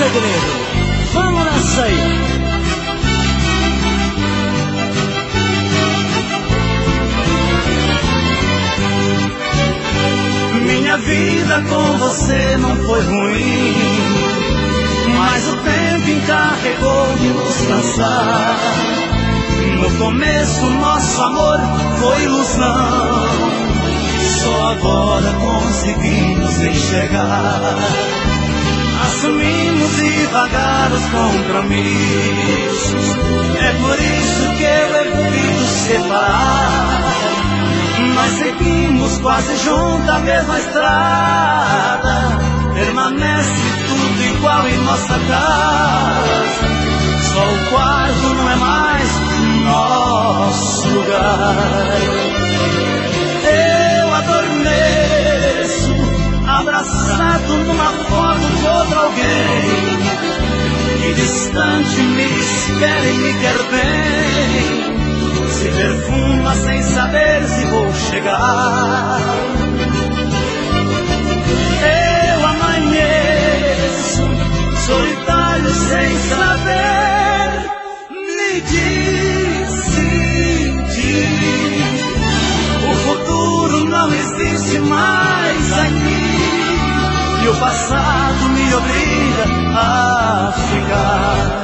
segredo. Vamos nessa aí. Minha vida com você não foi ruim, mas o tempo encarregou de nos cansar. No começo nosso amor foi ilusão, só agora conseguimos enxergar. Assumimos devagar os compromissos, é por isso que eu evito separar. Nós seguimos quase juntos a mesma estrada, permanece tudo igual em nossa casa. Só o quarto não é mais nosso lugar. Eu adormeço, abraçado numa foto de outro alguém, que distante me espera e me quer bem. Se perfuma sem saber se vou chegar. Eu amanheço, solitário sem saber me decidir. O futuro não existe mais aqui, e o passado me obriga a ficar.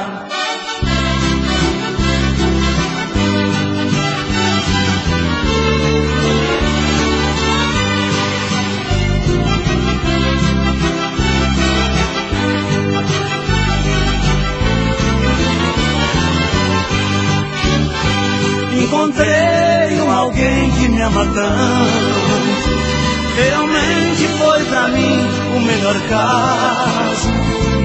Encontrei alguém que me ama tanto, realmente foi pra mim o melhor caso.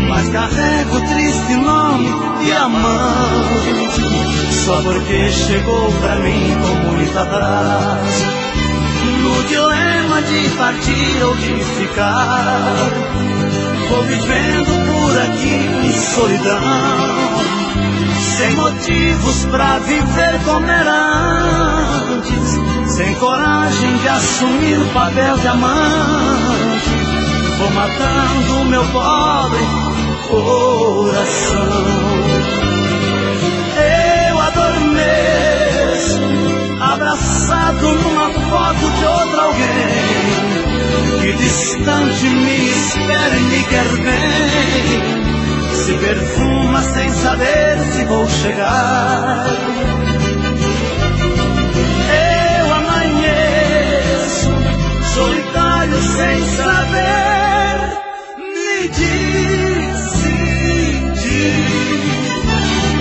Mas carrego o triste nome de amante, só porque chegou pra mim com muito atraso. No dilema de partir ou de ficar, vou vivendo por aqui em solidão, sem motivos pra viver como era antes, sem coragem de assumir o papel de amante. Vou matando o meu pobre coração. Eu adormeço, abraçado numa foto de outro alguém, que distante me espera e me quer bem. Se perfuma sem saber se vou chegar. Eu amanheço, solitário sem saber me decidir.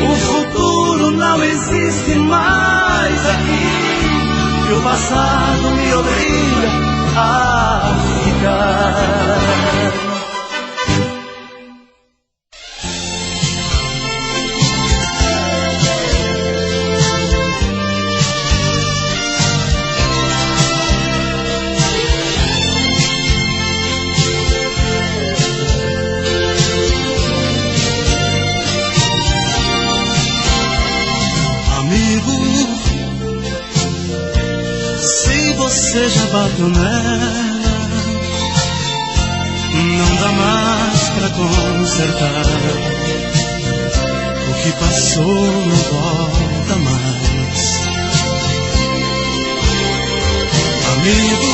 O futuro não existe mais aqui, e o passado me obriga a ficar. Você já bateu nela, não dá mais pra consertar. O que passou não volta mais. Amigo,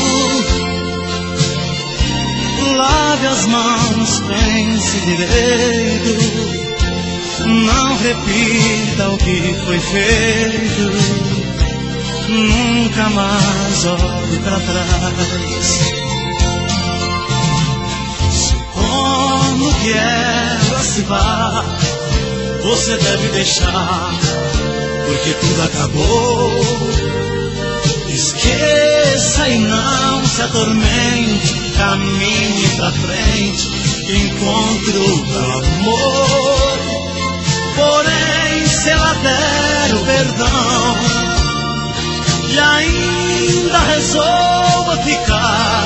lave as mãos, pense direito, não repita o que foi feito. Nunca mais olhe pra trás. Supondo que ela se vá, você deve deixar, porque tudo acabou. Esqueça e não se atormente, caminhe pra frente, encontre outro amor. Porém, se ela der o perdão e ainda resolva ficar,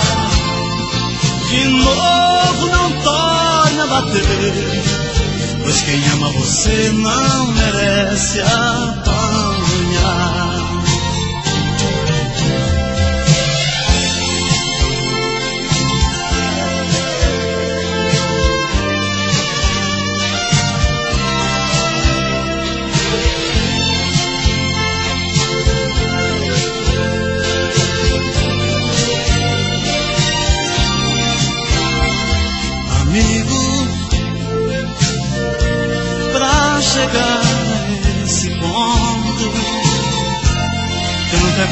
de novo não torne a bater, pois quem ama você não merece apanhar.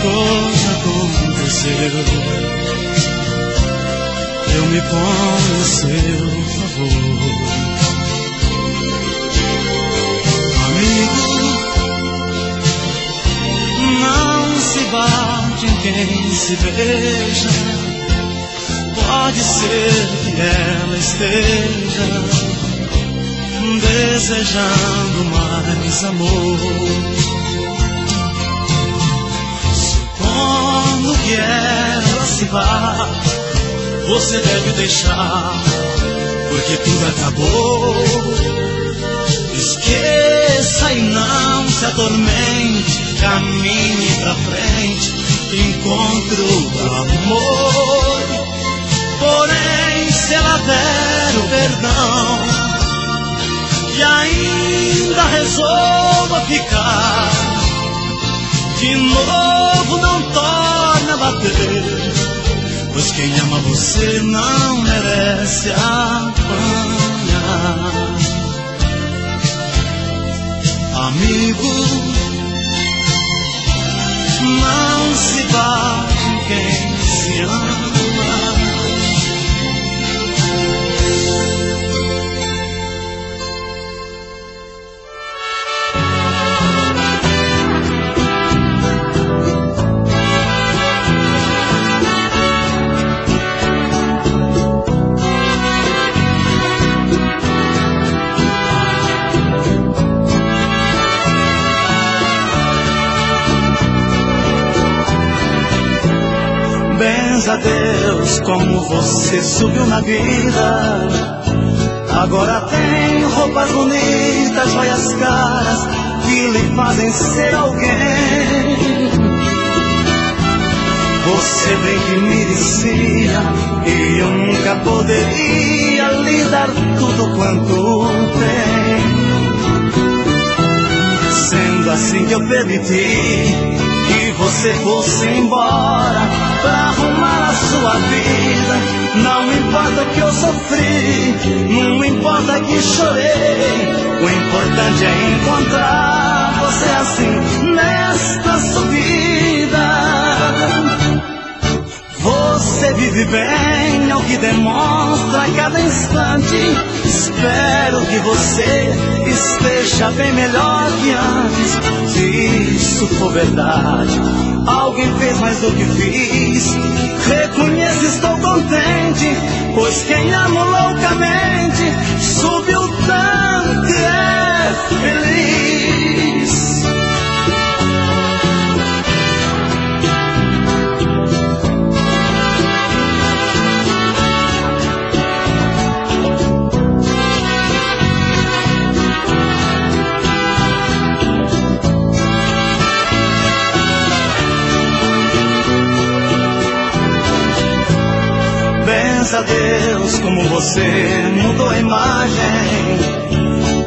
coisa aconteceu. Eu me ponho a seu favor. Amigo, não se bate em quem se beija. Pode ser que ela esteja desejando mais amor. Supondo que ela se vá, você deve deixar, porque tudo acabou. Esqueça e não se atormente, caminhe pra frente, encontre o amor. Porém, se ela der o perdão e ainda resolva ficar, de novo não torne a bater, pois quem ama você não merece apanhar. Amigo, não se bate em quem se ama. Benza a Deus como você subiu na vida. Agora tem roupas bonitas, joias caras que lhe fazem ser alguém. Você bem que me dizia que eu nunca poderia lhe dar tudo quanto tem. Sendo assim que eu permiti que você fosse embora pra arrumar a sua vida. Não importa que eu sofri, não importa que chorei, o importante é encontrar você assim nesta subida. Você vive bem, é o que demonstra a cada instante. Espero que você esteja bem melhor que antes. Se isso for verdade, alguém fez mais do que fiz. Reconheço, estou contente, pois quem amo loucamente subiu tanto e é feliz. Benza a Deus como você mudou a imagem.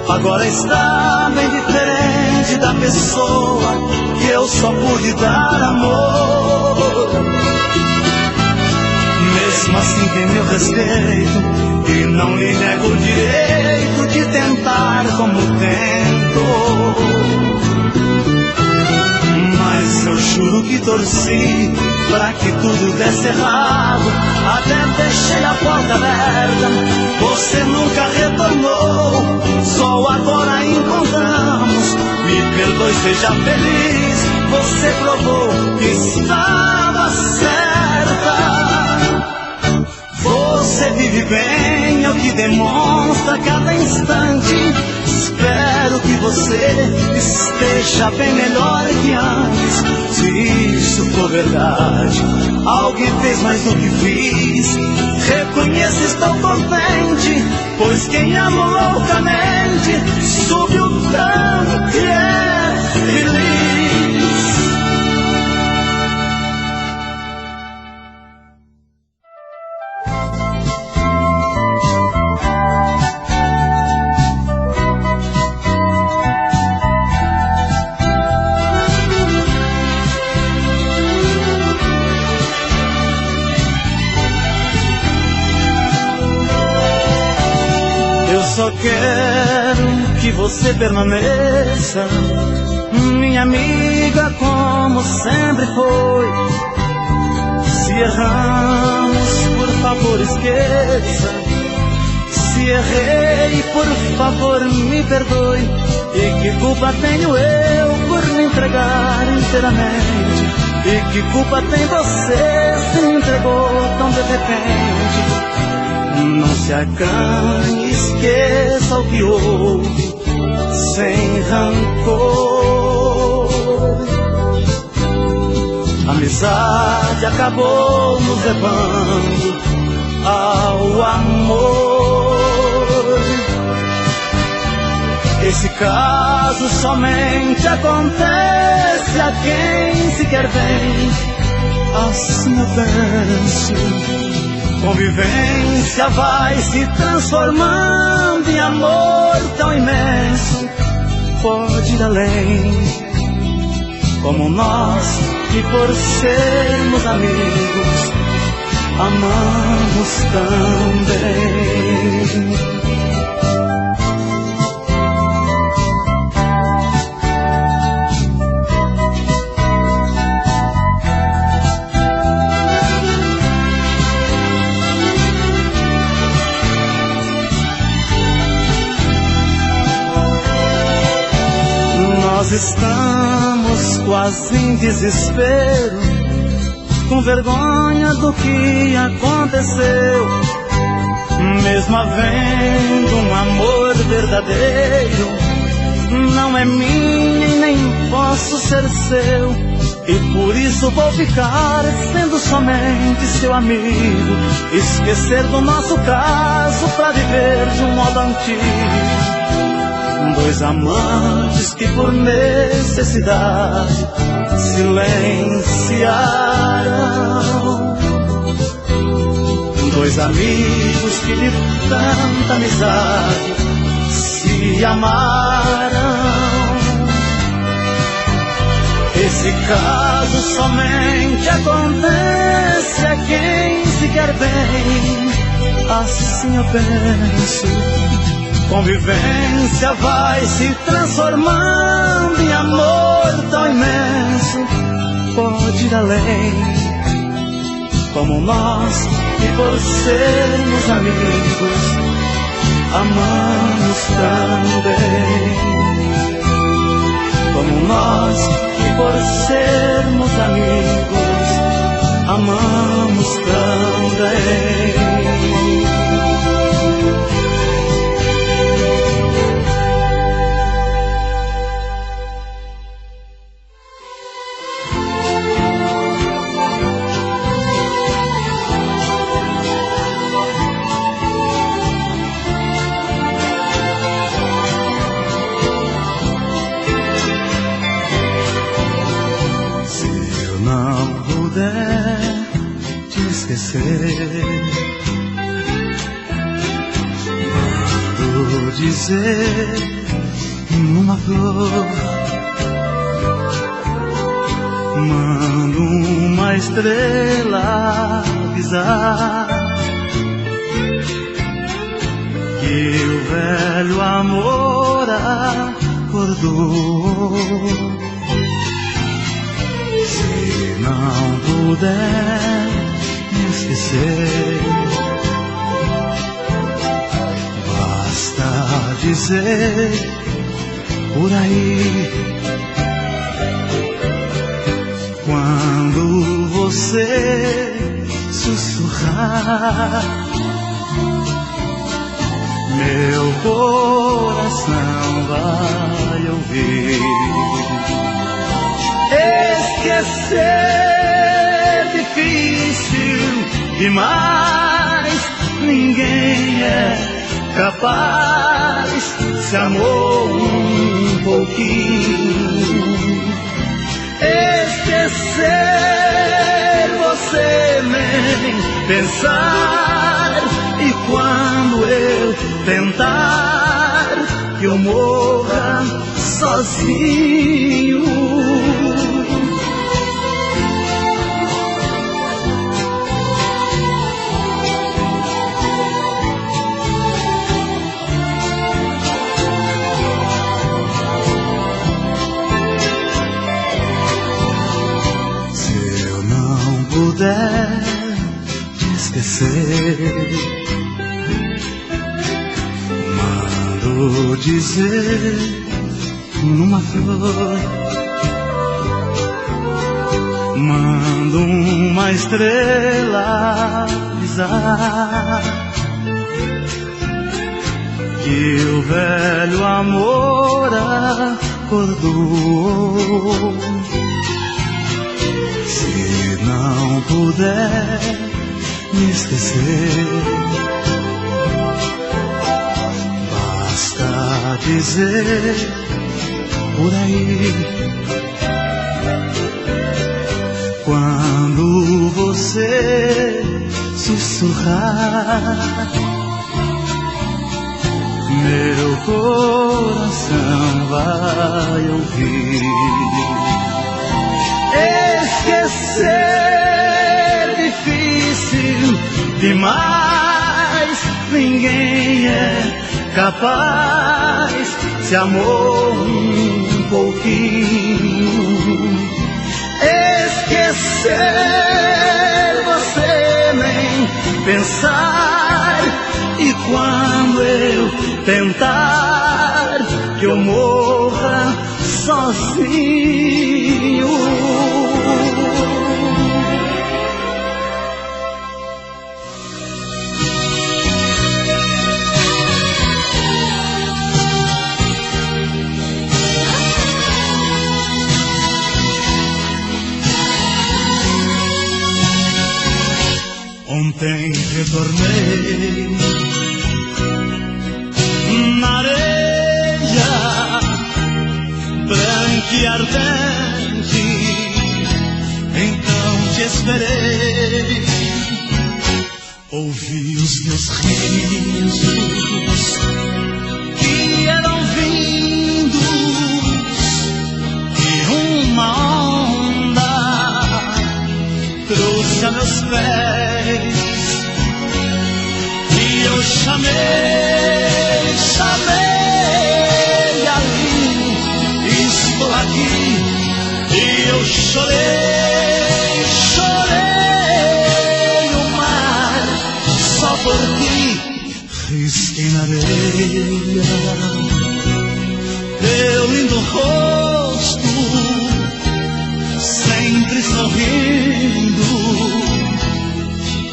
Agora está bem diferente da pessoa que eu só pude dar amor. Mesmo assim tem meu respeito e não lhe nego o direito de tentar como tento. Mas eu juro que torci pra que tudo desse errado. Até deixei a porta aberta, você nunca retornou. Só agora encontramos, me perdoe, seja feliz. Você provou que estava certa. Você vive bem, é o que demonstra a cada instante. Espero que você esteja bem melhor que antes. Se isso for verdade, alguém fez mais do que fiz. Reconheço, estou contente, pois quem amo loucamente subiu tanto e é feliz. Só quero que você permaneça minha amiga, como sempre foi. Se erramos, por favor esqueça. Se errei, por favor me perdoe. E que culpa tenho eu por me entregar inteiramente? E que culpa tem você se me entregou tão de repente? Não se acanhe, esqueça o que houve, sem rancor. A amizade acabou nos levando ao amor. Esse caso somente acontece a quem se quer bem. Assim eu penso. Convivência vai se transformando em amor tão imenso. Pode ir além, como nós, que por sermos amigos amamos também. Nós estamos quase em desespero, com vergonha do que aconteceu. Mesmo havendo um amor verdadeiro, não é minha e nem posso ser seu. E por isso vou ficar sendo somente seu amigo, esquecer do nosso caso pra viver de um modo antigo. Dois amantes que por necessidade silenciaram. Dois amigos que de tanta amizade se amaram. Esse caso somente acontece a quem se quer bem. Assim eu penso. Convivência vai se transformando em amor tão imenso. Pode ir além, como nós, que por sermos amigos amamos também. Como nós, que por sermos amigos amamos também. Mando dizer numa flor, mando uma estrela avisar que o velho amor acordou. Se não puder esquecer, basta dizer por aí. Quando você sussurrar, meu coração vai ouvir. Esquecer difícil demais, ninguém é capaz. Se amou um pouquinho, esquecer você nem pensar. E quando eu tentar que eu morra sozinho, puder te esquecer, mando dizer numa flor, mando uma estrela avisar que o velho amor acordou. Se não puder me esquecer, basta dizer por aí, quando você sussurrar, meu coração vai ouvir. Esquecer difícil demais, ninguém é capaz. Se amou um pouquinho, esquecer você nem pensar. E quando eu tentar que eu morra sozinho, ontem retornei na areia branca e ardente, então te esperei, ouvi os teus risos que eram vindos de uma onda, trouxe a meus pés e eu chamei, chamei ali, estou aqui, e eu chorei, chorei no mar, só por ti, risquei na areia teu lindo rosto, sempre sorrindo,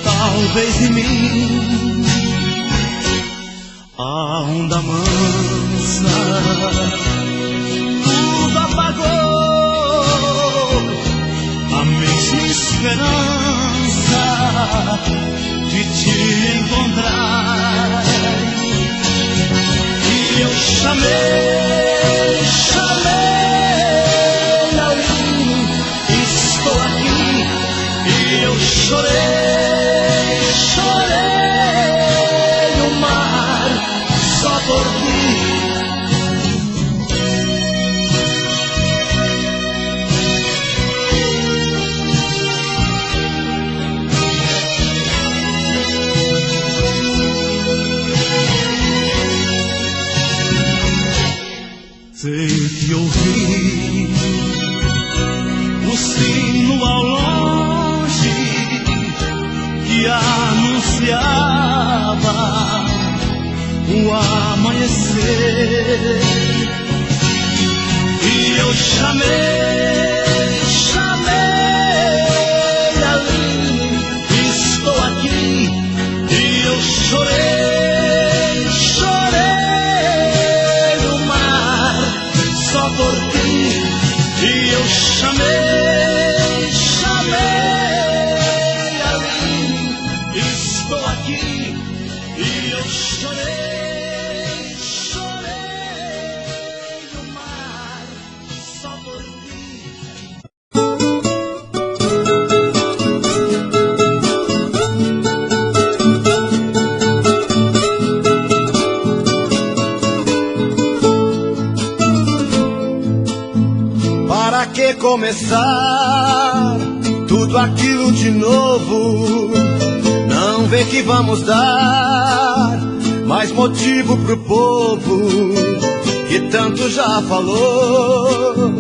talvez de mim a onda mansa tudo apagou, a mesma esperança de te encontrar. E eu chamei, chamei ali, estou aqui, e eu chorei, chorei no mar, só por ti. Sei que ouvi o sino ao longe que anunciava o amanhecer, e eu chamei, chamei ali, estou aqui, e eu chorei, chorei no mar, só por ti, e eu chamei, chamei ali, estou aqui, e eu chorei, chorei no mar, só por ti. Para que começar tudo aquilo de novo? Não vê que vamos dar mais motivo pro povo que tanto já falou.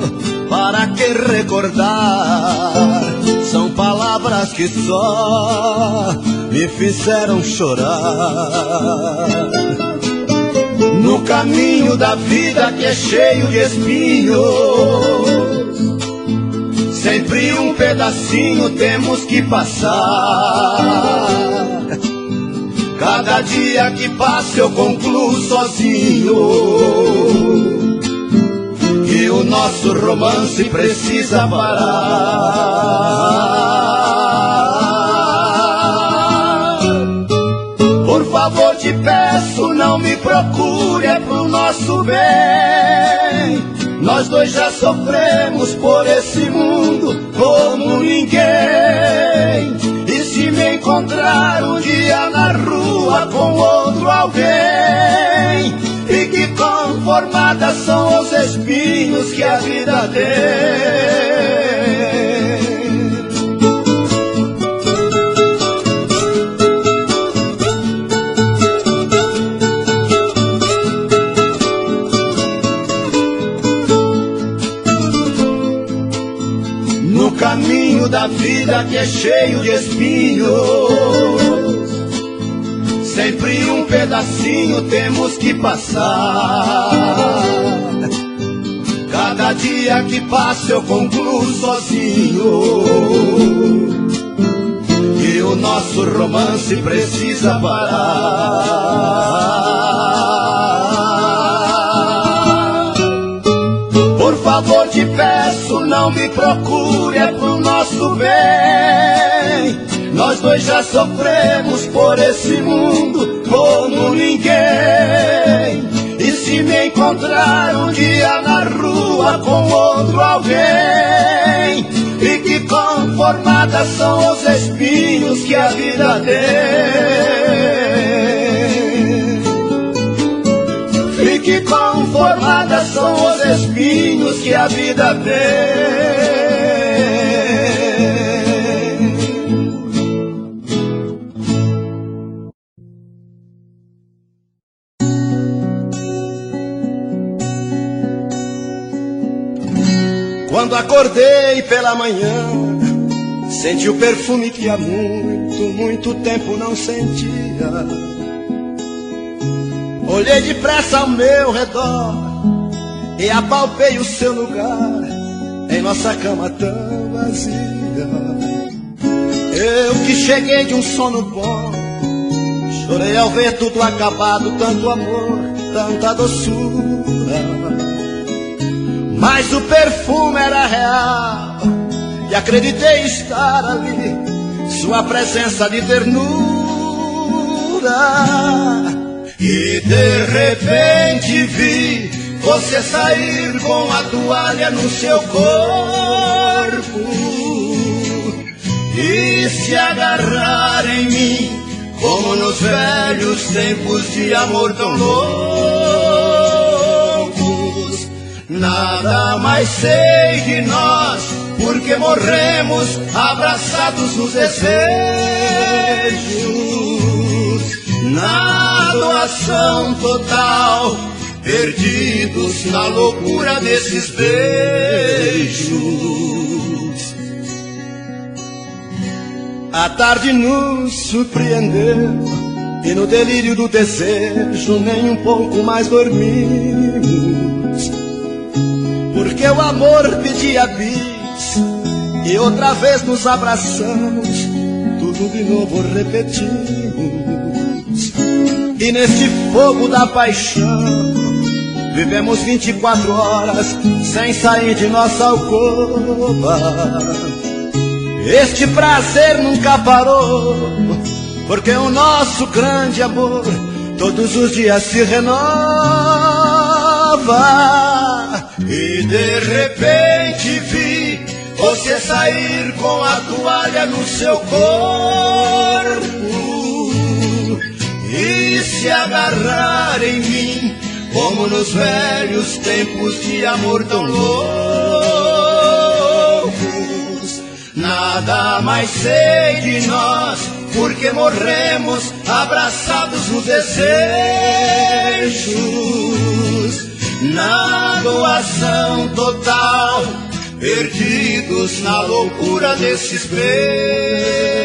Para que recordar? São palavras palavras que só me fizeram chorar. No caminho da vida que é cheio de espinhos, sempre um pedacinho temos que passar. Cada dia que passa eu concluo sozinho que o nosso romance precisa parar. Por favor te peço, não me procure, é pro nosso bem. Nós dois já sofremos por esse mundo como ninguém. E se me encontrar um dia na rua com outro alguém, fique conformada, são os espinhos que a vida tem. No caminho da vida que é cheio de espinhos, sempre um pedacinho temos que passar. Cada dia que passa eu concluo sozinho que o nosso romance precisa parar. Por favor te peço, não me procure, é pro nosso bem. Nós dois já sofremos por esse mundo como ninguém. E se me encontrar um dia na rua com outro alguém, fique conformada, são os espinhos que a vida tem. Fique conformada, são os espinhos que a vida tem. Quando acordei pela manhã, senti o perfume que há muito tempo não sentia. Olhei depressa ao meu redor e apalpei o seu lugar em nossa cama tão vazia. Eu que cheguei de um sono bom, chorei ao ver tudo acabado, tanto amor, tanta doçura. Mas o perfume era real e acreditei estar ali, sua presença de ternura. E de repente vi você sair com a toalha no seu corpo e se agarrar em mim, como nos velhos tempos de amor tão loucos. Nada mais sei de nós, porque morremos abraçados nos desejos, na doação total, perdidos na loucura desses beijos. A tarde nos surpreendeu e no delírio do desejo nem um pouco mais dormimos, porque o amor pedia bis e outra vez nos abraçamos, tudo de novo repetimos. E neste fogo da paixão vivemos 24 horas sem sair de nossa alcova. Este prazer nunca parou, porque o nosso grande amor todos os dias se renova. E de repente vi você sair com a toalha no seu corpo e se agarrar em mim, como nos velhos tempos de amor tão loucos. Nada mais sei de nós, porque morremos abraçados nos desejos, na doação total, perdidos na loucura desses beijos.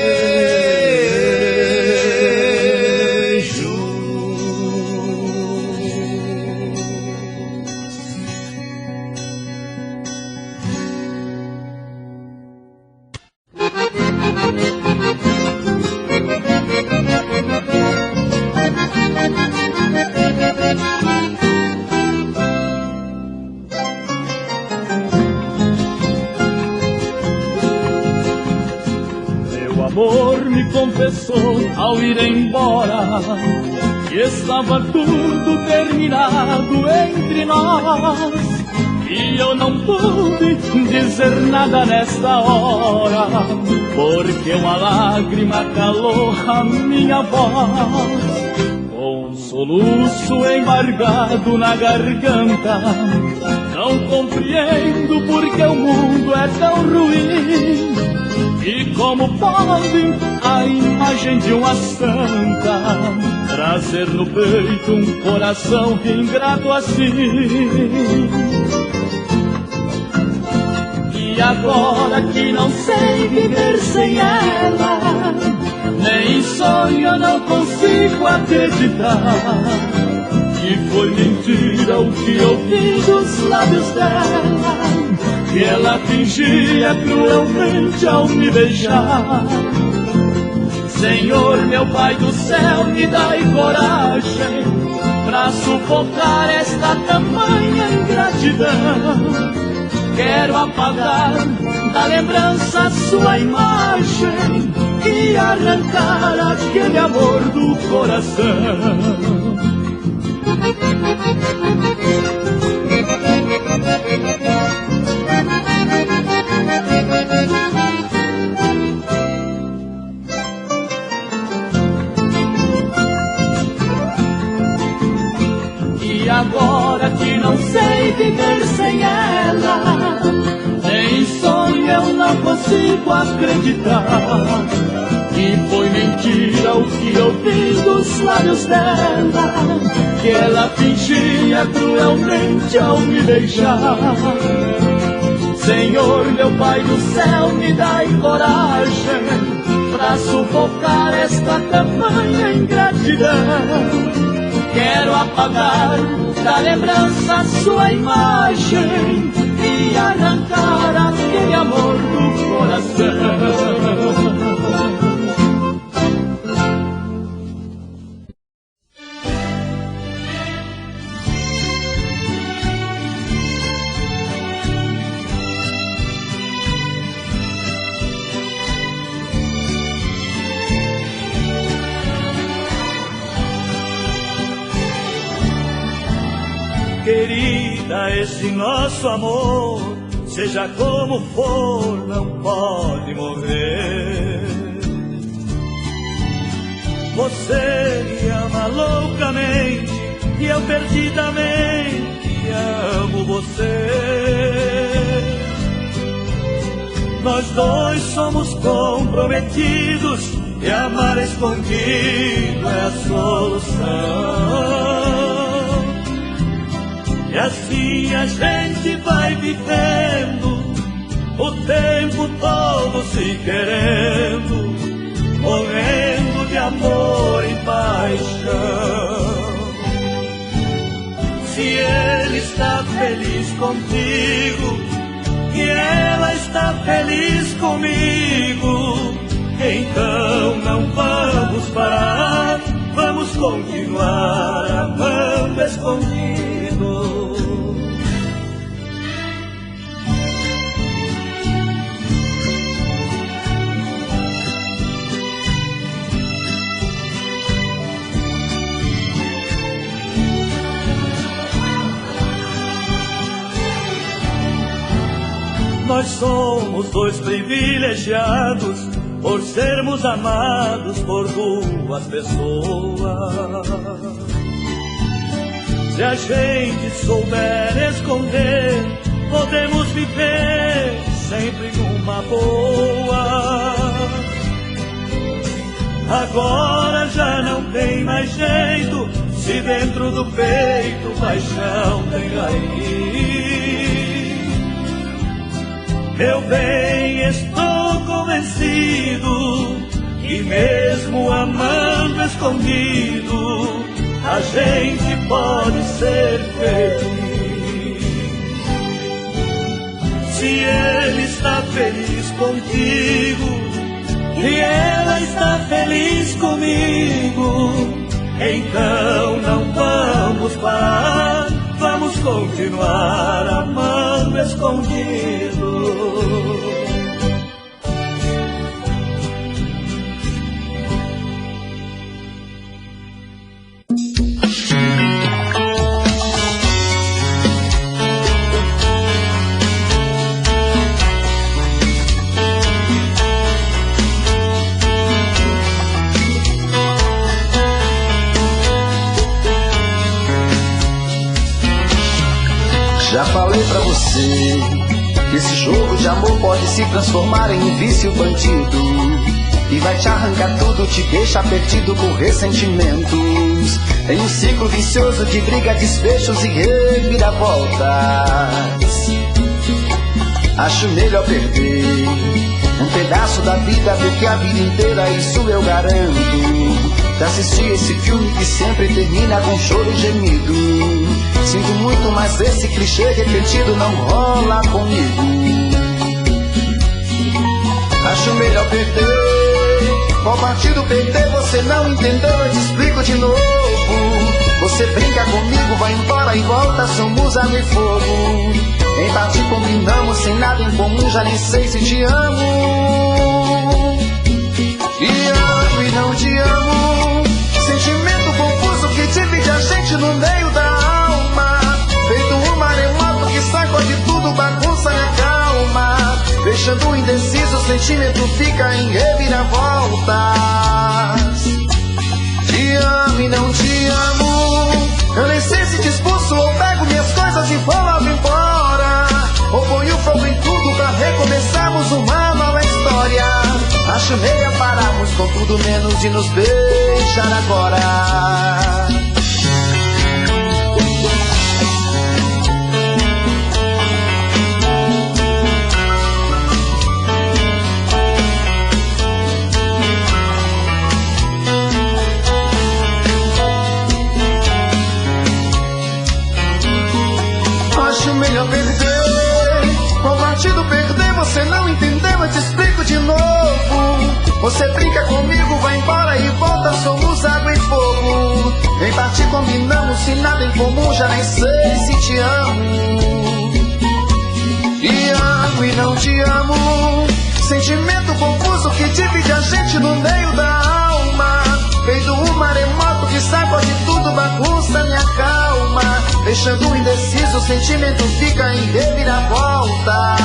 Meu amor me confessou ao ir embora que estava tudo terminado entre nós, e eu não pude dizer nada nesta hora, porque uma lágrima calou a minha voz. Com um soluço embargado na garganta, não compreendo porque o mundo é tão ruim, e como pode a imagem de uma santa trazer no peito um coração ingrato assim. E agora que não sei viver sem ela, nem em sonho eu não consigo acreditar que foi mentira o que ouvi dos lábios dela, que ela fingia cruelmente ao me beijar. Senhor, meu Pai do céu, me dai coragem pra sufocar esta tamanha ingratidão. Quero apagar da lembrança sua imagem e arrancar aquele amor do coração. E agora que não sei viver sem ela, nem em sonho eu não consigo acreditar que foi mentira o que ouvi dos lábios dela, que ela fingia cruelmente ao me beijar. Senhor, meu Pai do céu, me dai coragem pra sufocar esta tamanha ingratidão. Quero apagar da lembrança sua imagem e arrancar aquele amor do coração. Querida, esse nosso amor, seja como for, não pode morrer. Você me ama loucamente e eu perdidamente amo você. Nós dois somos comprometidos e amar escondido é a solução. E assim a gente vai vivendo o tempo todo se querendo, morrendo de amor e paixão. Se ele está feliz contigo e ela está feliz comigo, então não vamos parar, vamos continuar amando escondido. Nós somos dois privilegiados por sermos amados por duas pessoas. Se a gente souber esconder, podemos viver sempre numa boa. Agora já não tem mais jeito, se dentro do peito paixão tem raiz. Eu bem estou convencido que mesmo amando escondido, a gente pode ser feliz. Se ele está feliz contigo e ela está feliz comigo, então não vamos parar, vamos continuar amando escondido. Já falei pra você que esse jogo de amor pode se transformar em um vício bandido e vai te arrancar tudo, te deixar perdido por ressentimentos, em um ciclo vicioso de briga, desfechos e reviravoltas. Acho melhor perder um pedaço da vida do que a vida inteira, isso eu garanto. Já assisti esse filme que sempre termina com choro e gemido. Sinto muito, mas esse clichê repetido não rola comigo. Acho melhor perder. Qual partido perder? Você não entendeu, eu te explico de novo. Você brinca comigo, vai embora e volta, somos água e fogo. Em parte combinamos, sem nada em comum, já nem sei se te amo. Te amo e não te amo. Sentimento confuso que divide a gente no meio da alma. Feito um maremoto que sacode tudo, bagunça minha calma. Deixando indeciso, o sentimento fica em reviravoltas. Te amo e não te amo. Eu nem sei se te expulso ou pego minhas coisas e vou logo embora, ou ponho fogo em tudo pra recomeçarmos uma nova história. Acho melhor pararmos com tudo menos de nos beijar agora. Acho melhor perder. Qual partido perder? Você não entendeu, eu te explico de novo. Você brinca comigo, vai embora e volta, somos água e fogo. Em parte combinamos, se nada em comum, já nem sei se te amo. Te amo e não te amo. Sentimento confuso que divide a gente no meio da alma. Feito um maremoto que sacode tudo, bagunça minha calma. Deixando indeciso, o sentimento fica em reviravolta.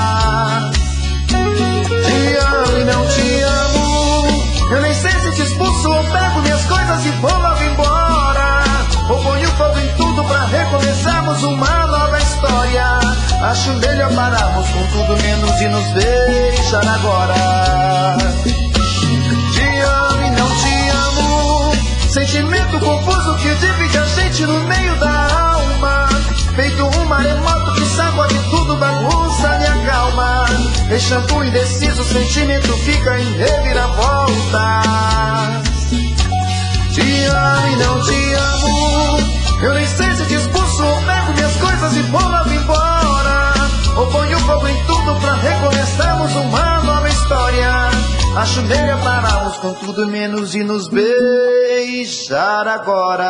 Te amo e não te amo. Eu nem sei se te expulso ou pego minhas coisas e vou logo embora, ou ponho fogo em tudo pra recomeçarmos uma nova história. Acho melhor pararmos com tudo menos de nos beijar agora. Te amo e não te amo. Sentimento confuso que divide a gente no meio da alma. Feito um maremoto que sacode tudo, bagunça minha calma. Deixando indeciso, o sentimento fica em reviravoltas. Te amo e não te amo. Eu nem sei se te expulso ou pego minhas coisas e vou logo embora, ou ponho fogo em tudo pra recomeçarmos uma nova história. Acho melhor pararmos com tudo menos de nos beijar agora.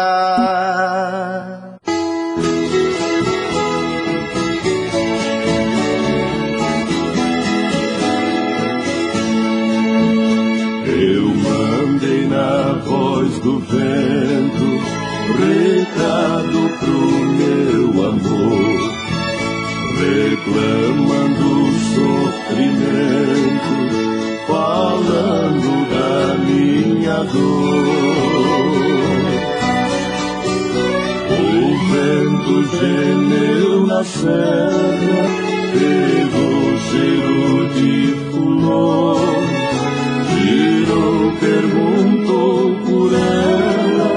Eu mandei na voz do vento recado pro meu amor, reclamando o sofrimento, falando da minha dor. O vento gemeu na serra, pegou cheiro de fulor, girou, perguntou por ela,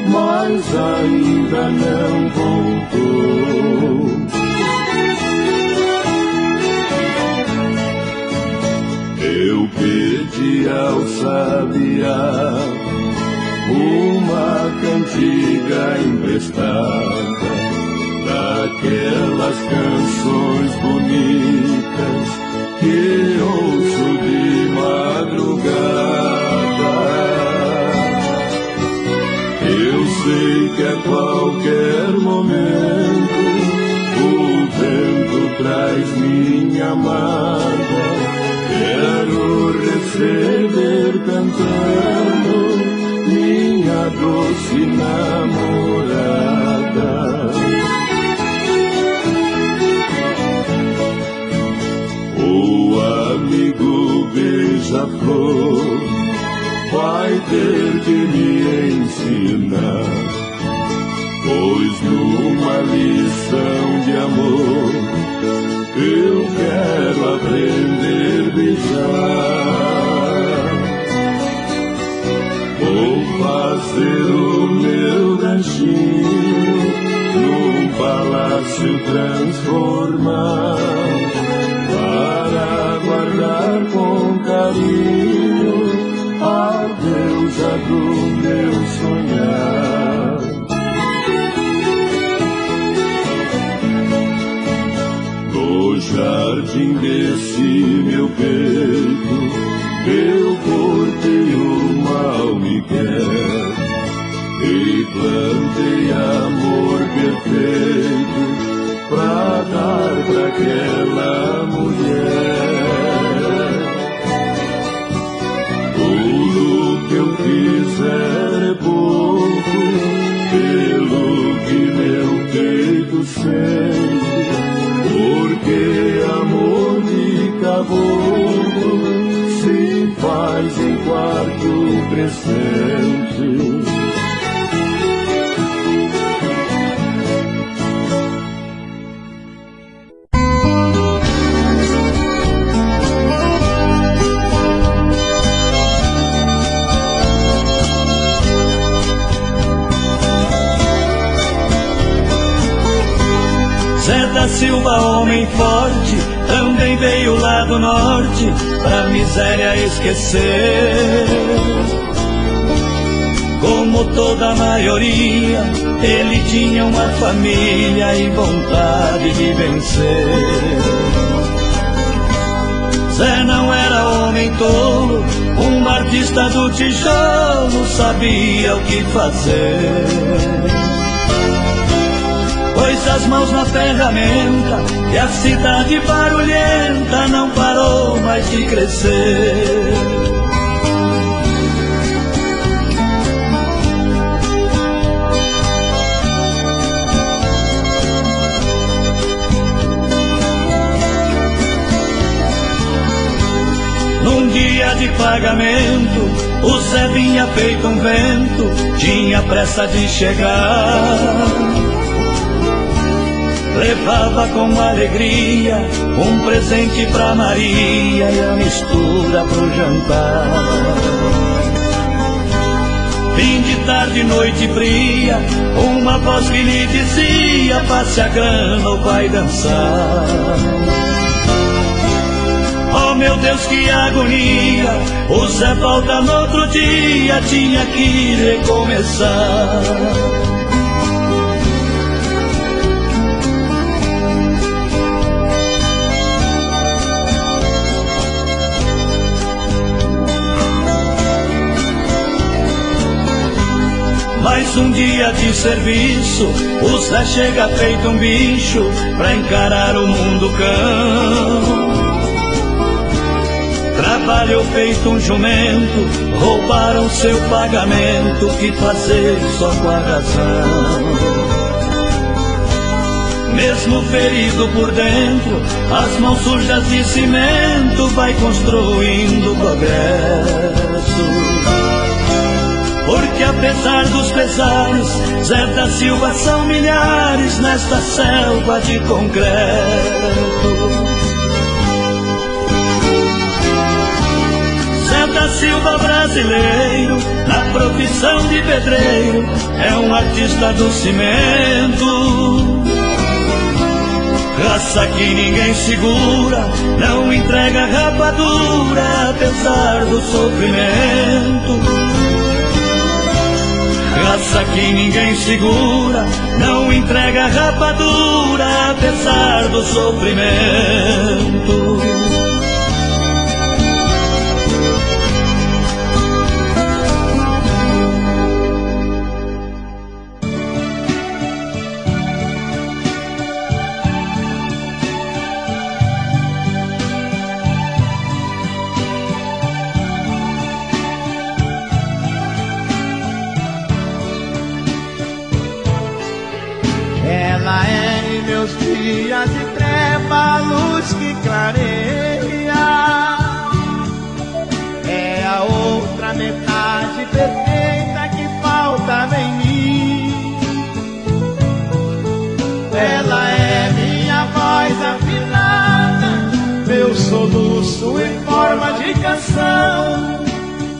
mas ainda não voltou. ao sabiá uma cantiga emprestada daquelas canções bonitas que ouço de madrugada. Eu sei que a qualquer momento o vento traz minha amada. Quero receber cantando minha doce namorada. O amigo beija-flor vai ter que me ensinar, pois numa lição de amor eu quero aprender a beijar. Vou fazer o meu ranchinho num palácio transformar, para guardar com carinho a deusa do meu sonhar. No jardim desse meu peito, eu cortei o mal me quer e plantei amor perfeito pra dar pra aquela mulher. Tudo que eu fizer é pouco pelo que meu peito sente, porque amor de caboclo se faz em quarto crescente. Zé da Silva, homem forte, também veio lá do norte pra miséria esquecer. Como toda a maioria, ele tinha uma família e vontade de vencer. Zé não era homem tolo, um artista do tijolo, sabia o que fazer. Pôs as mãos na ferramenta e a cidade barulhenta não parou mais de crescer. Num dia de pagamento, o Zé vinha feito um vento, tinha pressa de chegar. Levava com alegria um presente pra Maria e a mistura pro jantar. Fim de tarde, noite fria, uma voz que lhe dizia: passe a grana ou vai dançar. Oh meu Deus, que agonia, o Zé volta no outro dia, tinha que recomeçar. Mais um dia de serviço, o Zé chega feito um bicho pra encarar o mundo cão. Trabalhou feito um jumento, roubaram seu pagamento, que fazer só com a razão. Mesmo ferido por dentro, as mãos sujas de cimento, vai construindo progresso. Porque apesar dos pesares, Zé da Silva são milhares nesta selva de concreto. Zé da Silva brasileiro, na profissão de pedreiro, é um artista do cimento. Raça que ninguém segura, não entrega rapadura, apesar do sofrimento. Raça que ninguém segura, não entrega rapadura, apesar do sofrimento. Ela é em meus dias de treva a luz que clareia, é a outra metade perfeita que faltava em mim. Ela é minha voz afinada, meu soluço em forma de canção.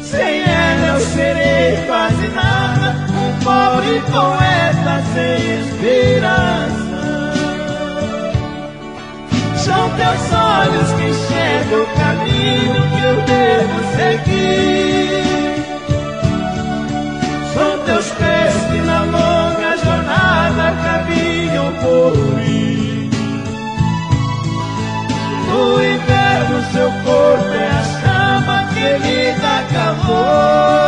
Sem ela eu serei quase nada, um pobre poeta sem esperança. São teus olhos que enxergam o caminho que eu devo seguir. São teus pés que na longa jornada caminham por mim. No inverno seu corpo é a chama que me dá calor.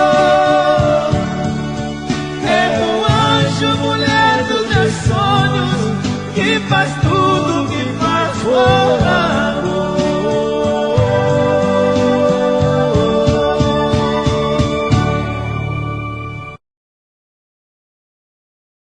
É um anjo, mulher dos meus sonhos, que faz tudo